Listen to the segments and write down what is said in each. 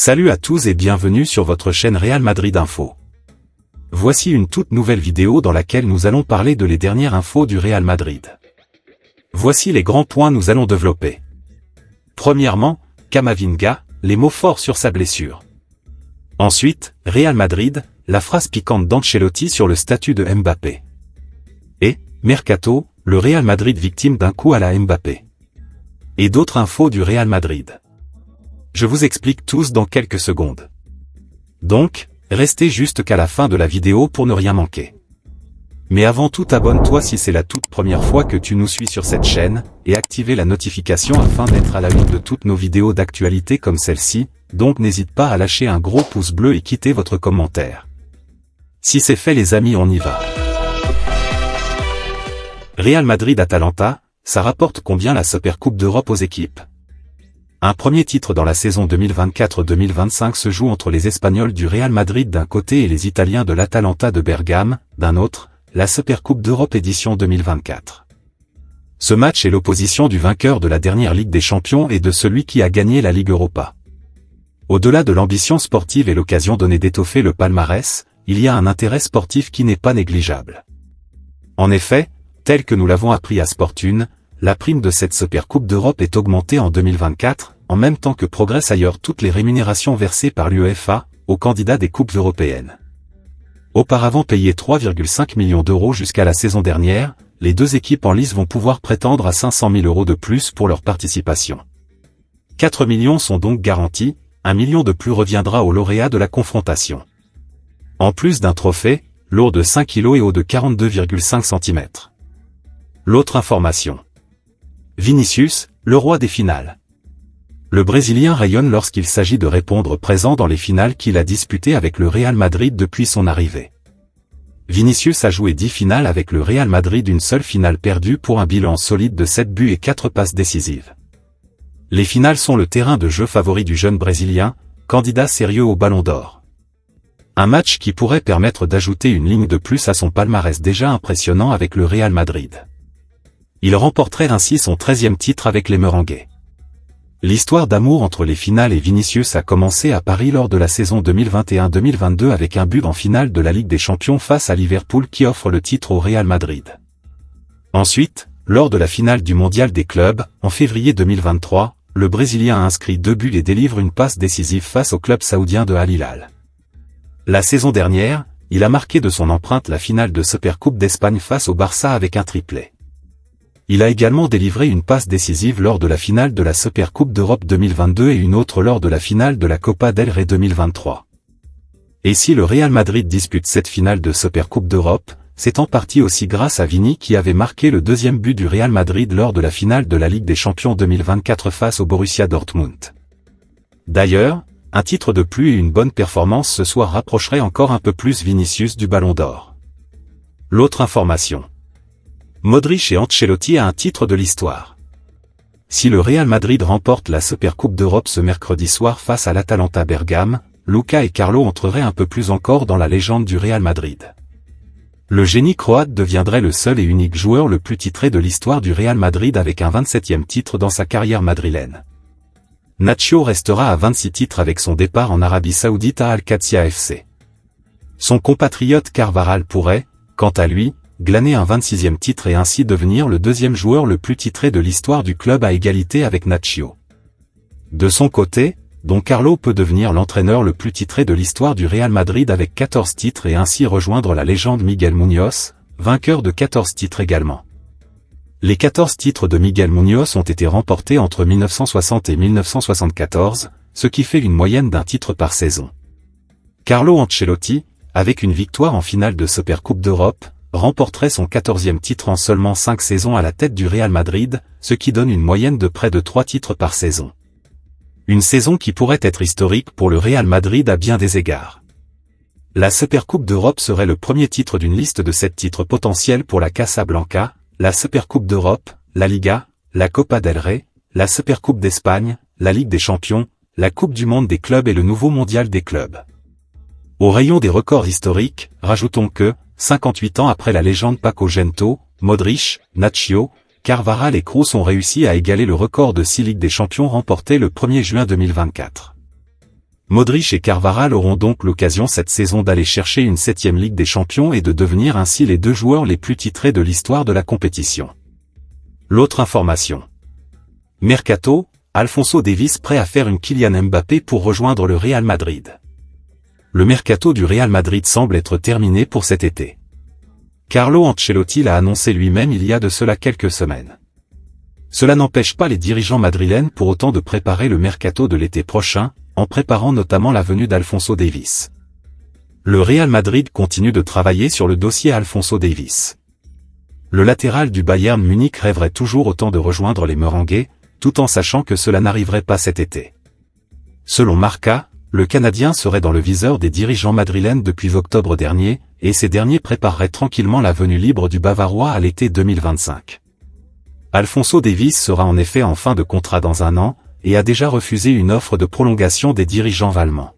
Salut à tous et bienvenue sur votre chaîne Real Madrid Info. Voici une toute nouvelle vidéo dans laquelle nous allons parler de les dernières infos du Real Madrid. Voici les grands points nous allons développer. Premièrement, Camavinga, les mots forts sur sa blessure. Ensuite, Real Madrid, la phrase piquante d'Ancelotti sur le statut de Mbappé. Et, Mercato, le Real Madrid victime d'un coup à la Mbappé. Et d'autres infos du Real Madrid. Je vous explique tous dans quelques secondes. Donc, restez juste qu'à la fin de la vidéo pour ne rien manquer. Mais avant tout, abonne-toi si c'est la toute première fois que tu nous suis sur cette chaîne, et activez la notification afin d'être à la une de toutes nos vidéos d'actualité comme celle-ci, donc n'hésite pas à lâcher un gros pouce bleu et quitter votre commentaire. Si c'est fait les amis, on y va. Real Madrid-Atalanta, ça rapporte combien la Supercoupe d'Europe aux équipes? Un premier titre dans la saison 2024-2025 se joue entre les Espagnols du Real Madrid d'un côté et les Italiens de l'Atalanta de Bergame, d'un autre, la Supercoupe d'Europe édition 2024. Ce match est l'opposition du vainqueur de la dernière Ligue des Champions et de celui qui a gagné la Ligue Europa. Au-delà de l'ambition sportive et l'occasion donnée d'étoffer le palmarès, il y a un intérêt sportif qui n'est pas négligeable. En effet, tel que nous l'avons appris à Sportune, la prime de cette Supercoupe d'Europe est augmentée en 2024, en même temps que progressent ailleurs toutes les rémunérations versées par l'UEFA, aux candidats des coupes européennes. Auparavant payées 3,5 millions d'euros jusqu'à la saison dernière, les deux équipes en lice vont pouvoir prétendre à 500 000 euros de plus pour leur participation. 4 millions sont donc garantis, 1 million de plus reviendra au lauréat de la confrontation. En plus d'un trophée, lourd de 5 kg et haut de 42,5 cm. L'autre information. Vinicius, le roi des finales. Le Brésilien rayonne lorsqu'il s'agit de répondre présent dans les finales qu'il a disputées avec le Real Madrid depuis son arrivée. Vinicius a joué 10 finales avec le Real Madrid, une seule finale perdue pour un bilan solide de 7 buts et 4 passes décisives. Les finales sont le terrain de jeu favori du jeune Brésilien, candidat sérieux au Ballon d'Or. Un match qui pourrait permettre d'ajouter une ligne de plus à son palmarès déjà impressionnant avec le Real Madrid. Il remporterait ainsi son 13e titre avec les Merengues. L'histoire d'amour entre les finales et Vinicius a commencé à Paris lors de la saison 2021-2022 avec un but en finale de la Ligue des Champions face à Liverpool qui offre le titre au Real Madrid. Ensuite, lors de la finale du Mondial des clubs, en février 2023, le Brésilien a inscrit 2 buts et délivre une passe décisive face au club saoudien de Al Hilal. La saison dernière, il a marqué de son empreinte la finale de Supercoupe d'Espagne face au Barça avec un triplé. Il a également délivré une passe décisive lors de la finale de la Supercoupe d'Europe 2022 et une autre lors de la finale de la Copa del Rey 2023. Et si le Real Madrid dispute cette finale de Supercoupe d'Europe, c'est en partie aussi grâce à Vini qui avait marqué le 2e but du Real Madrid lors de la finale de la Ligue des Champions 2024 face au Borussia Dortmund. D'ailleurs, un titre de plus et une bonne performance ce soir rapprocherait encore un peu plus Vinicius du Ballon d'Or. L'autre information. Modric et Ancelotti a un titre de l'histoire. Si le Real Madrid remporte la Supercoupe d'Europe ce mercredi soir face à l'Atalanta Bergame, Luka et Carlo entreraient un peu plus encore dans la légende du Real Madrid. Le génie croate deviendrait le seul et unique joueur le plus titré de l'histoire du Real Madrid avec un 27e titre dans sa carrière madrilène. Nacho restera à 26 titres avec son départ en Arabie Saoudite à Al-Qadsia FC. Son compatriote Carvajal pourrait, quant à lui, glaner un 26e titre et ainsi devenir le 2e joueur le plus titré de l'histoire du club à égalité avec Nacho. De son côté, Don Carlo peut devenir l'entraîneur le plus titré de l'histoire du Real Madrid avec 14 titres et ainsi rejoindre la légende Miguel Muñoz, vainqueur de 14 titres également. Les 14 titres de Miguel Muñoz ont été remportés entre 1960 et 1974, ce qui fait une moyenne d'un titre par saison. Carlo Ancelotti, avec une victoire en finale de Supercoupe d'Europe, remporterait son 14e titre en seulement 5 saisons à la tête du Real Madrid, ce qui donne une moyenne de près de 3 titres par saison. Une saison qui pourrait être historique pour le Real Madrid à bien des égards. La Supercoupe d'Europe serait le premier titre d'une liste de 7 titres potentiels pour la Casablanca, la Supercoupe d'Europe, la Liga, la Copa del Rey, la Supercoupe d'Espagne, la Ligue des Champions, la Coupe du Monde des clubs et le nouveau Mondial des clubs. Au rayon des records historiques, rajoutons que, 58 ans après la légende Paco Gento, Modric, Nacho, Carvajal et Kroos ont réussi à égaler le record de 6 Ligues des Champions remportées le 1er juin 2024. Modric et Carvajal auront donc l'occasion cette saison d'aller chercher une 7e Ligue des Champions et de devenir ainsi les 2 joueurs les plus titrés de l'histoire de la compétition. L'autre information. Mercato, Alphonso Davies prêt à faire une Kylian Mbappé pour rejoindre le Real Madrid. Le mercato du Real Madrid semble être terminé pour cet été. Carlo Ancelotti l'a annoncé lui-même il y a de cela quelques semaines. Cela n'empêche pas les dirigeants madrilènes pour autant de préparer le mercato de l'été prochain, en préparant notamment la venue d'Alphonso Davies. Le Real Madrid continue de travailler sur le dossier Alphonso Davies. Le latéral du Bayern Munich rêverait toujours autant de rejoindre les Merengues, tout en sachant que cela n'arriverait pas cet été. Selon Marca, le Canadien serait dans le viseur des dirigeants madrilènes depuis octobre dernier, et ces derniers prépareraient tranquillement la venue libre du Bavarois à l'été 2025. Alphonso Davies sera en effet en fin de contrat dans 1 an, et a déjà refusé une offre de prolongation des dirigeants allemands.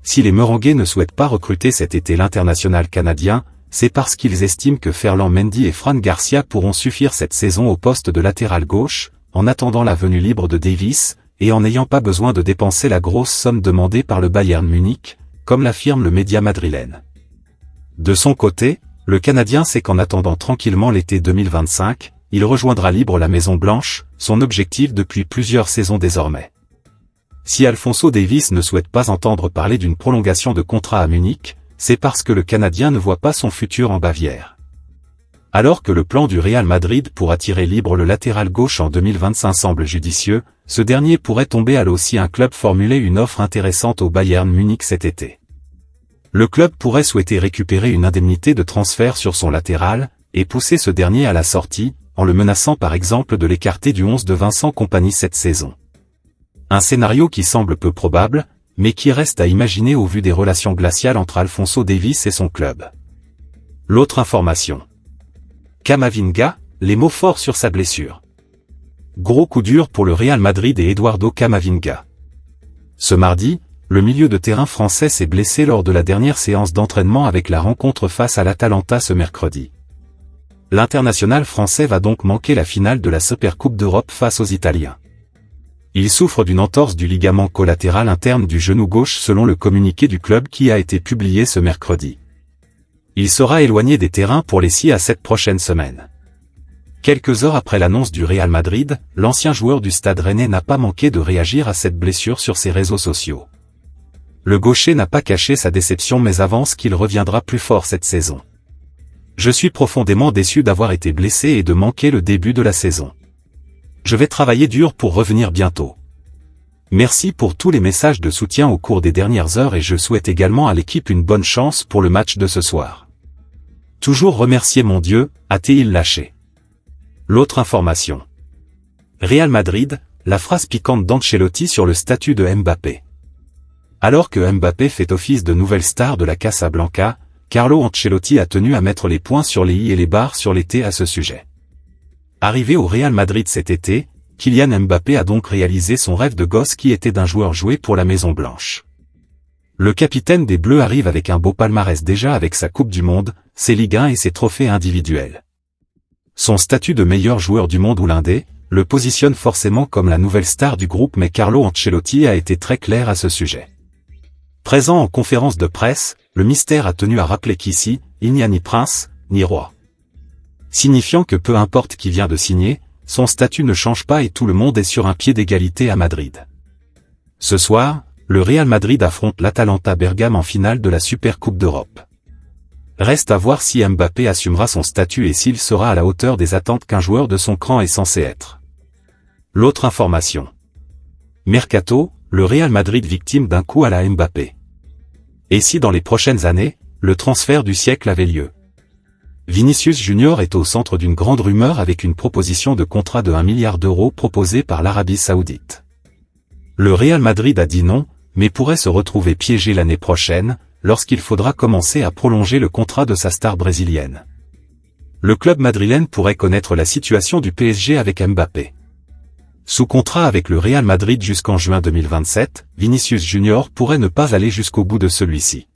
Si les Merengues ne souhaitent pas recruter cet été l'international canadien, c'est parce qu'ils estiment que Ferland Mendy et Fran Garcia pourront suffire cette saison au poste de latéral gauche, en attendant la venue libre de Davies, et en n'ayant pas besoin de dépenser la grosse somme demandée par le Bayern Munich, comme l'affirme le média madrilène. De son côté, le Canadien sait qu'en attendant tranquillement l'été 2025, il rejoindra libre la Maison Blanche, son objectif depuis plusieurs saisons désormais. Si Alphonso Davies ne souhaite pas entendre parler d'une prolongation de contrat à Munich, c'est parce que le Canadien ne voit pas son futur en Bavière. Alors que le plan du Real Madrid pour attirer libre le latéral gauche en 2025 semble judicieux, ce dernier pourrait tomber à l'eau si un club formulait une offre intéressante au Bayern Munich cet été. Le club pourrait souhaiter récupérer une indemnité de transfert sur son latéral, et pousser ce dernier à la sortie, en le menaçant par exemple de l'écarter du 11 de Vincent Kompany cette saison. Un scénario qui semble peu probable, mais qui reste à imaginer au vu des relations glaciales entre Alphonso Davies et son club. L'autre information. Camavinga, les mots forts sur sa blessure. Gros coup dur pour le Real Madrid et Eduardo Camavinga. Ce mardi, le milieu de terrain français s'est blessé lors de la dernière séance d'entraînement avec la rencontre face à l'Atalanta ce mercredi. L'international français va donc manquer la finale de la Supercoupe d'Europe face aux Italiens. Il souffre d'une entorse du ligament collatéral interne du genou gauche selon le communiqué du club qui a été publié ce mercredi. Il sera éloigné des terrains pour les 6 à 7 prochaines semaines. Quelques heures après l'annonce du Real Madrid, l'ancien joueur du Stade Rennais n'a pas manqué de réagir à cette blessure sur ses réseaux sociaux. Le gaucher n'a pas caché sa déception mais avance qu'il reviendra plus fort cette saison. Je suis profondément déçu d'avoir été blessé et de manquer le début de la saison. Je vais travailler dur pour revenir bientôt. Merci pour tous les messages de soutien au cours des dernières heures et je souhaite également à l'équipe une bonne chance pour le match de ce soir. Toujours remercier mon Dieu, a-t-il lâché. L'autre information. Real Madrid, la phrase piquante d'Ancelotti sur le statut de Mbappé. Alors que Mbappé fait office de nouvelle star de la Casablanca, Carlo Ancelotti a tenu à mettre les points sur les i et les barres sur les t à ce sujet. Arrivé au Real Madrid cet été, Kylian Mbappé a donc réalisé son rêve de gosse qui était d'un joueur joué pour la Maison Blanche. Le capitaine des Bleus arrive avec un beau palmarès déjà avec sa Coupe du Monde, ses Ligue 1 et ses trophées individuels. Son statut de meilleur joueur du monde ou l'un des, le positionne forcément comme la nouvelle star du groupe mais Carlo Ancelotti a été très clair à ce sujet. Présent en conférence de presse, le mystère a tenu à rappeler qu'ici, il n'y a ni prince, ni roi. Signifiant que peu importe qui vient de signer, son statut ne change pas et tout le monde est sur un pied d'égalité à Madrid. Ce soir, le Real Madrid affronte l'Atalanta Bergame en finale de la Supercoupe d'Europe. Reste à voir si Mbappé assumera son statut et s'il sera à la hauteur des attentes qu'un joueur de son cran est censé être. L'autre information. Mercato, le Real Madrid victime d'un coup à la Mbappé. Et si dans les prochaines années, le transfert du siècle avait lieu? Vinicius Junior est au centre d'une grande rumeur avec une proposition de contrat de 1 milliard d'euros proposée par l'Arabie Saoudite. Le Real Madrid a dit non, mais pourrait se retrouver piégé l'année prochaine, lorsqu'il faudra commencer à prolonger le contrat de sa star brésilienne. Le club madrilène pourrait connaître la situation du PSG avec Mbappé. Sous contrat avec le Real Madrid jusqu'en juin 2027, Vinicius Junior pourrait ne pas aller jusqu'au bout de celui-ci.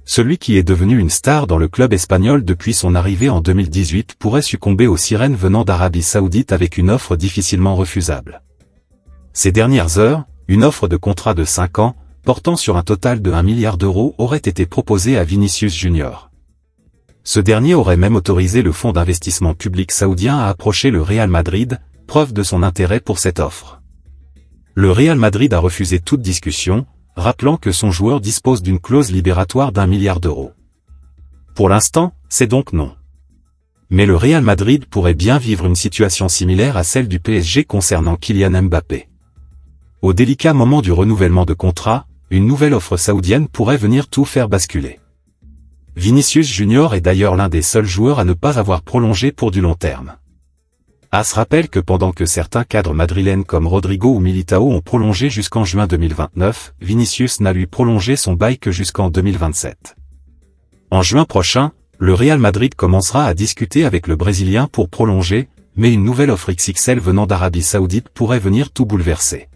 Celui qui est devenu une star dans le club espagnol depuis son arrivée en 2018 pourrait succomber aux sirènes venant d'Arabie Saoudite avec une offre difficilement refusable. Ces dernières heures, une offre de contrat de 5 ans, portant sur un total de 1 milliard d'euros aurait été proposée à Vinicius Junior. Ce dernier aurait même autorisé le fonds d'investissement public saoudien à approcher le Real Madrid, preuve de son intérêt pour cette offre. Le Real Madrid a refusé toute discussion, rappelant que son joueur dispose d'une clause libératoire d'1 milliard d'euros. Pour l'instant, c'est donc non. Mais le Real Madrid pourrait bien vivre une situation similaire à celle du PSG concernant Kylian Mbappé. Au délicat moment du renouvellement de contrat, une nouvelle offre saoudienne pourrait venir tout faire basculer. Vinicius Junior est d'ailleurs l'un des seuls joueurs à ne pas avoir prolongé pour du long terme. AS rappelle que pendant que certains cadres madrilènes comme Rodrigo ou Militao ont prolongé jusqu'en juin 2029, Vinicius n'a lui prolongé son bail que jusqu'en 2027. En juin prochain, le Real Madrid commencera à discuter avec le Brésilien pour prolonger, mais une nouvelle offre XXL venant d'Arabie Saoudite pourrait venir tout bouleverser.